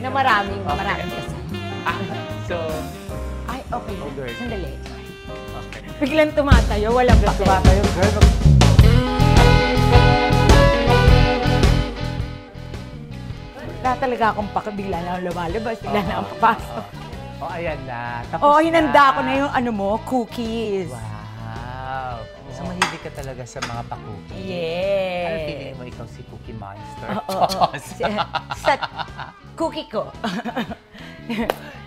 Na maraming kasama. So, Ay, okay. Older. Sandali. okay. Biglang tumatayo, walang papel. Tumatayo, girl. Wala talaga akong bigla na lumalabas, bigla na akong papasok. Oh, ayan na. Tapos Oo, hinanda ko na yung cookies. Wow. So, mahilig ka talaga sa mga pa-cookies. Yes. Ano feeling mo ikaw si Cookie Monster? Oo. Sa cookie ko.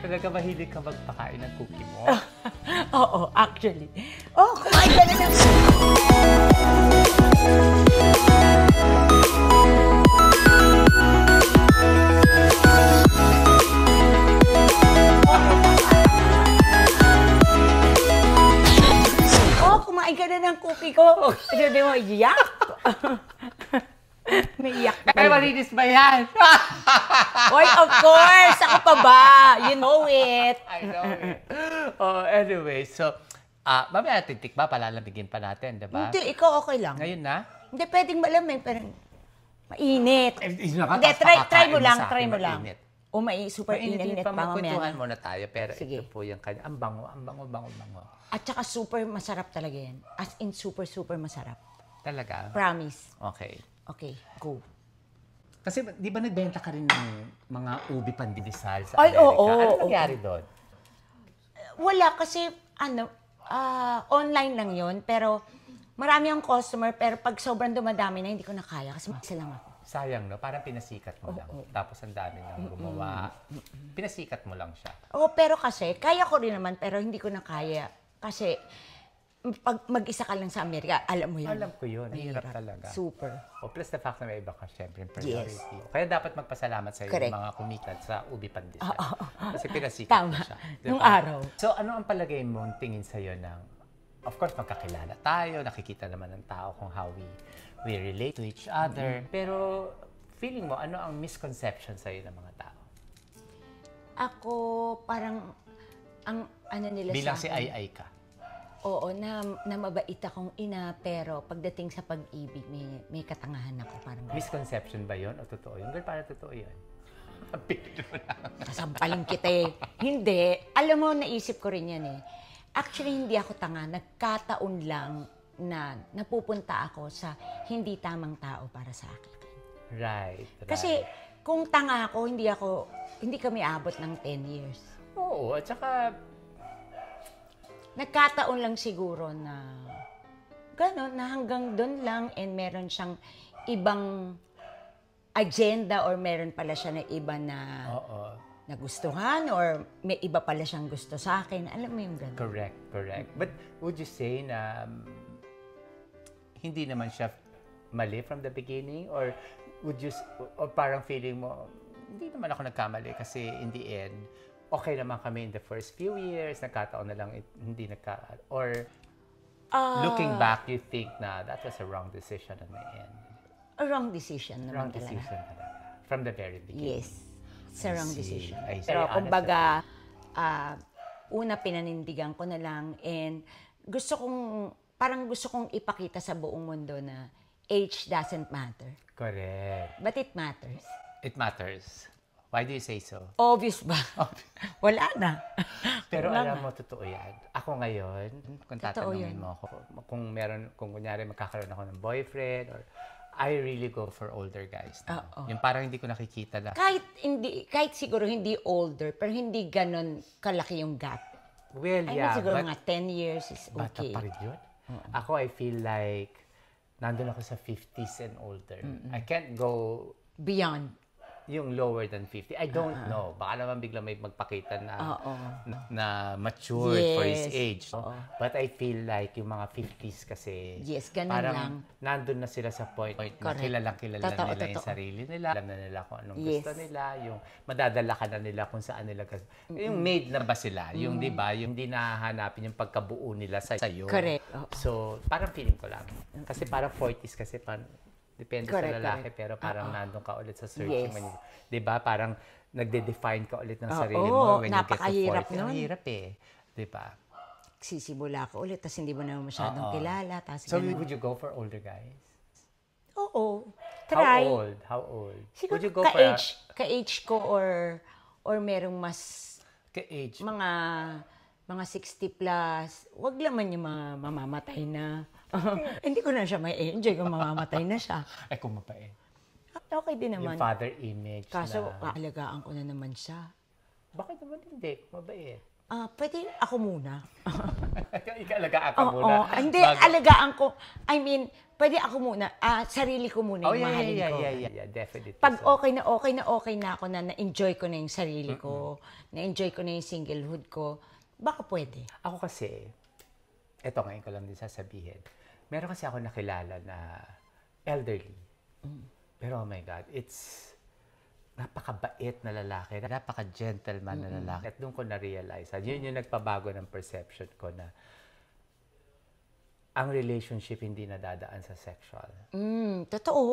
Talaga mahilig ka magpakain ng cookie mo? Oo, actually. Oh, kumain ka na ng kumain ka na ng cookie ko. Sabi mo, yak! May yak ka. Kaya malinis ba yan? Oy, of course! Ako pa ba? You know it. I know it. Oh, anyway, so, mamaya titik ba? Palalamigin pa natin, diba? Hindi, ikaw okay lang. Ngayon na? Hindi, pwedeng malamig, pero mainit. Hindi, try mo lang. O super mainit init pa. pa mamaya. Magkwentuhan muna tayo, pero Sige. ito po yung kanya. Ang bango. At saka super masarap talaga yan. As in, super masarap. Talaga? Promise. Okay. Okay, go. Kasi di ba nagbenta ka rin ng mga ubi pandidisal sa Ay, Amerika? oo. Ano nangyari doon? Wala kasi, online lang yun. Pero marami ang customer, pero pag sobrang dumadami na, hindi ko na kaya kasi isa lang ako. Sayang, no? Parang pinasikat mo lang. Tapos ang dami nang gumawa. Pinasikat mo lang siya. Oo, pero kasi, kaya ko rin naman, pero hindi ko na kaya. Kasi, pag mag-isa ka lang sa Amerika, alam mo yun. Alam ko yun. Hirap talaga. Super. Plus the fact na may iba ka, syempre, priority. Yes. Kaya dapat magpasalamat sa iyo yung mga kumikat sa ubi pandesal. Kasi pinasikat mo siya. Diba? Nung araw. So, ano ang palagay mong tingin sa'yo ng, of course, magkakilala tayo, nakikita naman ng tao kung how we relate to each other. Pero, feeling mo, ano ang misconception sa'yo ng mga tao? Ako, parang, ang nila bilang sa si akin. Ai ka. Oo, na mabait akong ina, pero pagdating sa pag-ibig, may katangahan ako. Parang Misconception ba yun o totoo yun? Girl, parang totoo yun. Pili mo lang. Sasampaling kita eh. Hindi. Alam mo, naisip ko rin yan eh. Actually, hindi ako tanga. Nagkataon lang na napupunta ako sa hindi tamang tao para sa akin. Right. Kasi kung tanga ako, hindi kami abot ng 10 years. Oo, at saka Nagkataon lang siguro na gano'n, na hanggang doon lang and meron siyang ibang agenda or meron pala siya na iba na nagustuhan or may iba pala siyang gusto sa akin. Alam mo yung gano'n. Correct. But would you say na hindi naman siya mali from the beginning or or parang feeling mo hindi naman ako nagkamali kasi in the end okay naman kami in the first few years, nagkataon na lang hindi or looking back, you think na that was a wrong decision on my end? A wrong decision naman talaga. Decision talaga. From the very beginning. Yes. It's a wrong decision. Pero kumbaga, una pinanindigan ko na lang and gusto kong ipakita sa buong mundo na age doesn't matter. Correct. But it matters. It matters. Why do you say so? Obvious ba? Wala na. Pero alam mo, totoo yan. Ako ngayon, kung tatanungin mo ako, kung kunyari magkakaroon ako ng boyfriend, or I really go for older guys. Yung parang hindi ko nakikita na. Kahit siguro hindi older, pero hindi ganon kalaki yung gap. Well, yeah. Siguro mga 10 years is Bata okay. pa rin yun. Ako, I feel like nandun ako sa 50s and older. I can't go beyond. Yung lower than 50. I don't know. Baka naman bigla may magpakita na matured for his age. But I feel like yung mga 50s kasi ganun parang lang. Nandun na sila sa point na kilala nila yung sarili nila. Alam na nila kung anong gusto nila. Yung madadala ka na nila kung saan nila. Yung made na ba sila? Yung di ba? Yung hindi nahahanapin yung pagkabuo nila sa'yo. Correct. So parang feeling ko lang. Kasi parang 40s kasi depende sa lalaki, pero parang nandun ka ulit sa searching. Diba? Parang nagde-define ka ulit ng sarili mo when you get to 40. Ang hirap eh. Diba? Sisimula ka ulit, tapos hindi mo na masyadong kilala. So, would you go for older guys? Oo. try. How old? Siguro Would you go for a... ka-age ko or merong mas Ka-age? mga 60 plus. Wag naman yung mga mamamatay na. Hindi ko na siya may enjoy kung mamamatay na siya. Ay, kung mapait. Okay din Yung naman. father image Kaso, na... aalagaan ko na naman siya. Bakit naman hindi? Kung mabait. Pwede ako muna. Ikalagaan ka muna. Oo. Hindi, alagaan ko. I mean, pwede ako muna. Sarili ko muna Oh, yung mahalin ko. yeah, definitely. Pag okay na ako na-enjoy ko na yung sarili ko, na-enjoy ko na yung singlehood ko, baka pwede. Ako kasi, eto ngayon ko lang din sasabihin, meron kasi ako nakilala na elderly. Pero oh my God, it's napakabait na lalaki, napaka-gentleman na lalaki. At doon ko na-realize, yun yung nagpabago ng perception ko na ang relationship hindi nadadaan sa sexual. Totoo.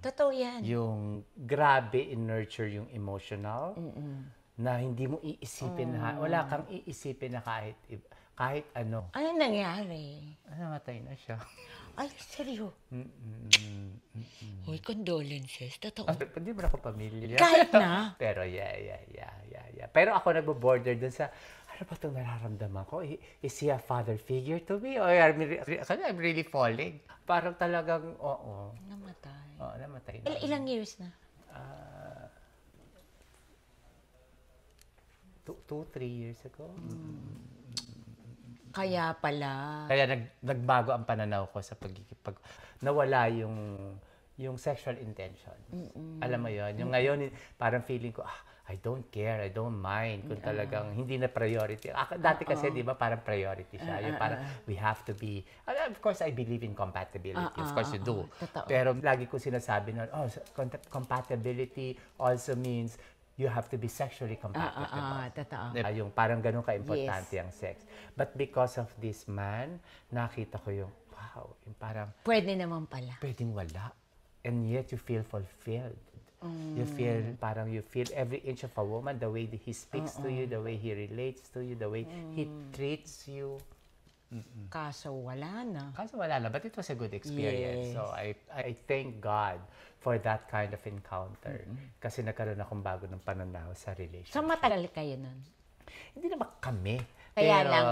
Totoo yan. Yung grabe in-nurture yung emotional, na hindi mo iisipin na, wala kang iisipin na kahit ano. Ano nangyari? Namatay na siya. Ay, seryo? Uy, condolences. Totoo. Hindi mo na ako pamilya. Kahit na. Pero yeah. Pero ako nagbo-border dun sa, ano ba itong nararamdaman ko? Is he a father figure to me? Or I'm really falling? Parang talagang, oo. Namatay. Oo, namatay na. Ilang years na? 2-3 years ago. Kaya pala. Kaya nagbago ang pananaw ko sa nawala yung sexual intention. Alam mo yon, yung ngayon parang feeling ko I don't care, I don't mind kung talagang hindi na priority. Dati kasi 'di ba parang priority siya. Yung parang we have to be, of course I believe in compatibility. Of course you do. Pero lagi ko sinasabi na compatibility also means you have to be sexually compatible. Totoo. Diba? Yung parang ganun ka-importante ang sex. But because of this man, nakita ko yung, wow, yung parang, Pwede naman pala. pwedeng wala. And yet you feel fulfilled. You feel every inch of a woman, the way that he speaks to you, the way he relates to you, the way he treats you. Kaso wala na. Kaso wala na, but it was a good experience. Yes. So I thank God for that kind of encounter. Kasi nagkaroon akong bago ng pananaw sa relationship. So matagal kayo nun? Hindi naman kami. Kaya pero, lang,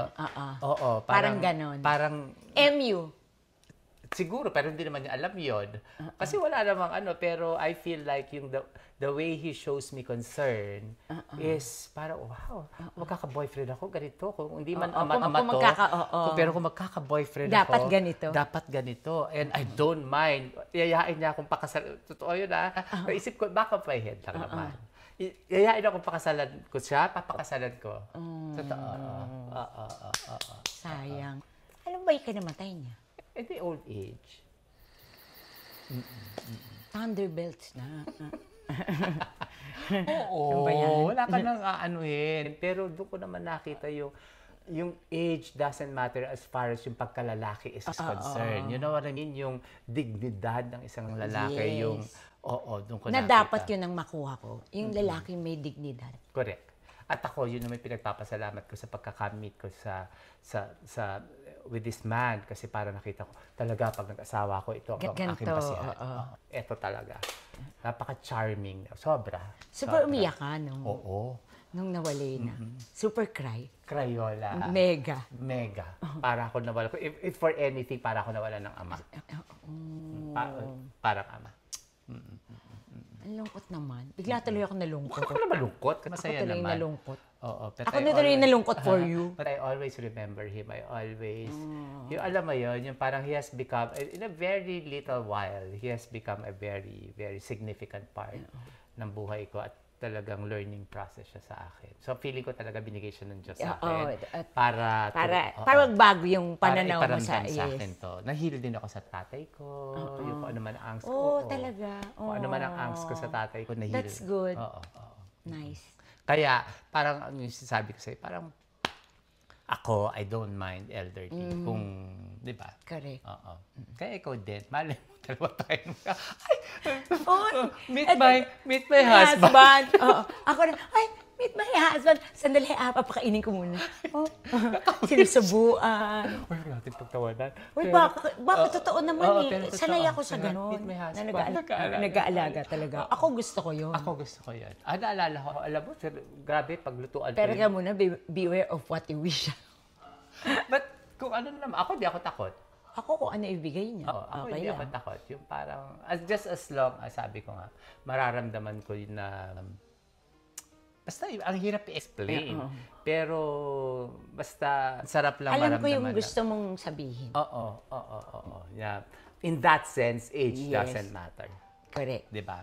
Oo, parang ganon. Parang, MU. siguro, pero hindi naman niya alam yun. Kasi wala namang pero I feel like yung the way he shows me concern is parang, wow, magkaka-boyfriend ako, ganito. Kung hindi man ama to, pero kung magkaka-boyfriend Dapat ako, ganito. dapat ganito. And I don't mind. Yayain niya akong pakasal. Totoo yun Naisip ko, baka pa head lang naman. Yayain akong pakasalan ko siya, papakasalan ko. Totoo. Sayang. Alam ba yung kinamatay niya? At the old age. Thunderbelts na. Oo, Ano ba yan? wala ka nang aanuhin. Pero doon ko naman nakita yung age doesn't matter as far as yung pagkalalaki is concerned. You know what I mean? Yung dignidad ng isang lalaki, Yes. yung, doon ko Na nakita. dapat yun ang makuha ko. Yung lalaki may dignidad. Correct. At ako, yun naman pinagpapasalamat ko sa pagkakamit ko sa with this man kasi para nakita ko talaga pag nag-asawa ko ito ang aking basihan. Ito talaga. Napaka-charming. Sobra. Super umiyak ka nung Oo. nawali na. Super cry. Crayola. Mega. Para ako nawala. If for anything, para ako nawala ng ama. Parang ama. Ang lungkot naman. Bigla tuloy ako nalungkot. Ako na malungkot. Masaya Ako tuloy naman. nalungkot. Oo. Ako na tuloy nalungkot for you. But I always remember him. I always, yung alam mo yun, yung parang he has become, in a very little while, he has become a very, very significant part ng buhay ko at talagang learning process siya sa akin. So feeling ko talaga binigay siya ng Diyos sa akin. Para magbago yung pananaw mo sa akin to. Nahil din ako sa tatay ko. Yung kung ano man ang angst ko. Oh, talaga. Kung ano man ang angst ko sa tatay ko, nahil. That's good. Oo. Nice. Kaya, parang, yung sinasabi ko sa'yo, parang, ako, I don't mind elderly. Kung, di ba? Correct. Oo. Kaya ikaw din, mali mo, dalawa tayo. Oh, meet my husband. Oo. Ako na, ay, Meet my husband. Sandali, papakainin ko muna. Oh, sinusubuan. Uy, huwag natin pagtawanan. Uy, bakit totoo naman pero totoo. Sanay ako sa gano'n. Meet my Na husband. nag-aalaga talaga. Ako gusto ko yun. Ako gusto ko yan. Naalala ko, alam mo, grabe, paglutuan Pero ko ka yun. muna, beware of what you wish. But kung ano naman, ako di ako takot. Ako kung ano ibigay niya. Oo, ako Okay hindi lang. ako takot. Yung parang, just as long as sabi ko nga, mararamdaman ko yun na, basta ang hirap i-explain. Pero, basta, sarap lang Alam maramdaman. ko yung gusto mong sabihin. Oo. Yeah. In that sense, age Yes. doesn't matter. Correct. Di ba?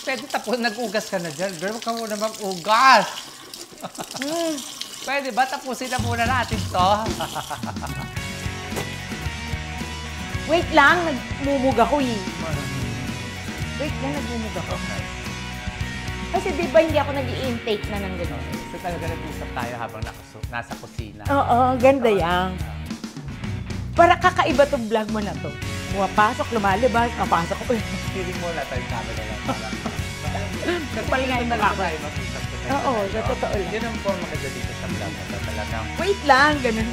Pwede tapos, nag-ugas ka na dyan. Girl, huwag ka muna mag-ugas. Pwede ba? Tapusin na muna natin to. Wait lang, nagmumug ako eh. Wait lang, nagmumug ako. Kasi di ba hindi ako nag-i-intake na ng gano'n? So talaga nag-usap tayo habang nasa kusina. Oo, ganda yan. Para kakaiba tong vlog mo na to. Pumapasok, lumalabas, papasok ko. Feeling mo na tayo camera lang. Palingay na lang. Oo, sa totoo lang. Yun ang forma ka dito sa vlog na to. Talagang Wait lang, ganun.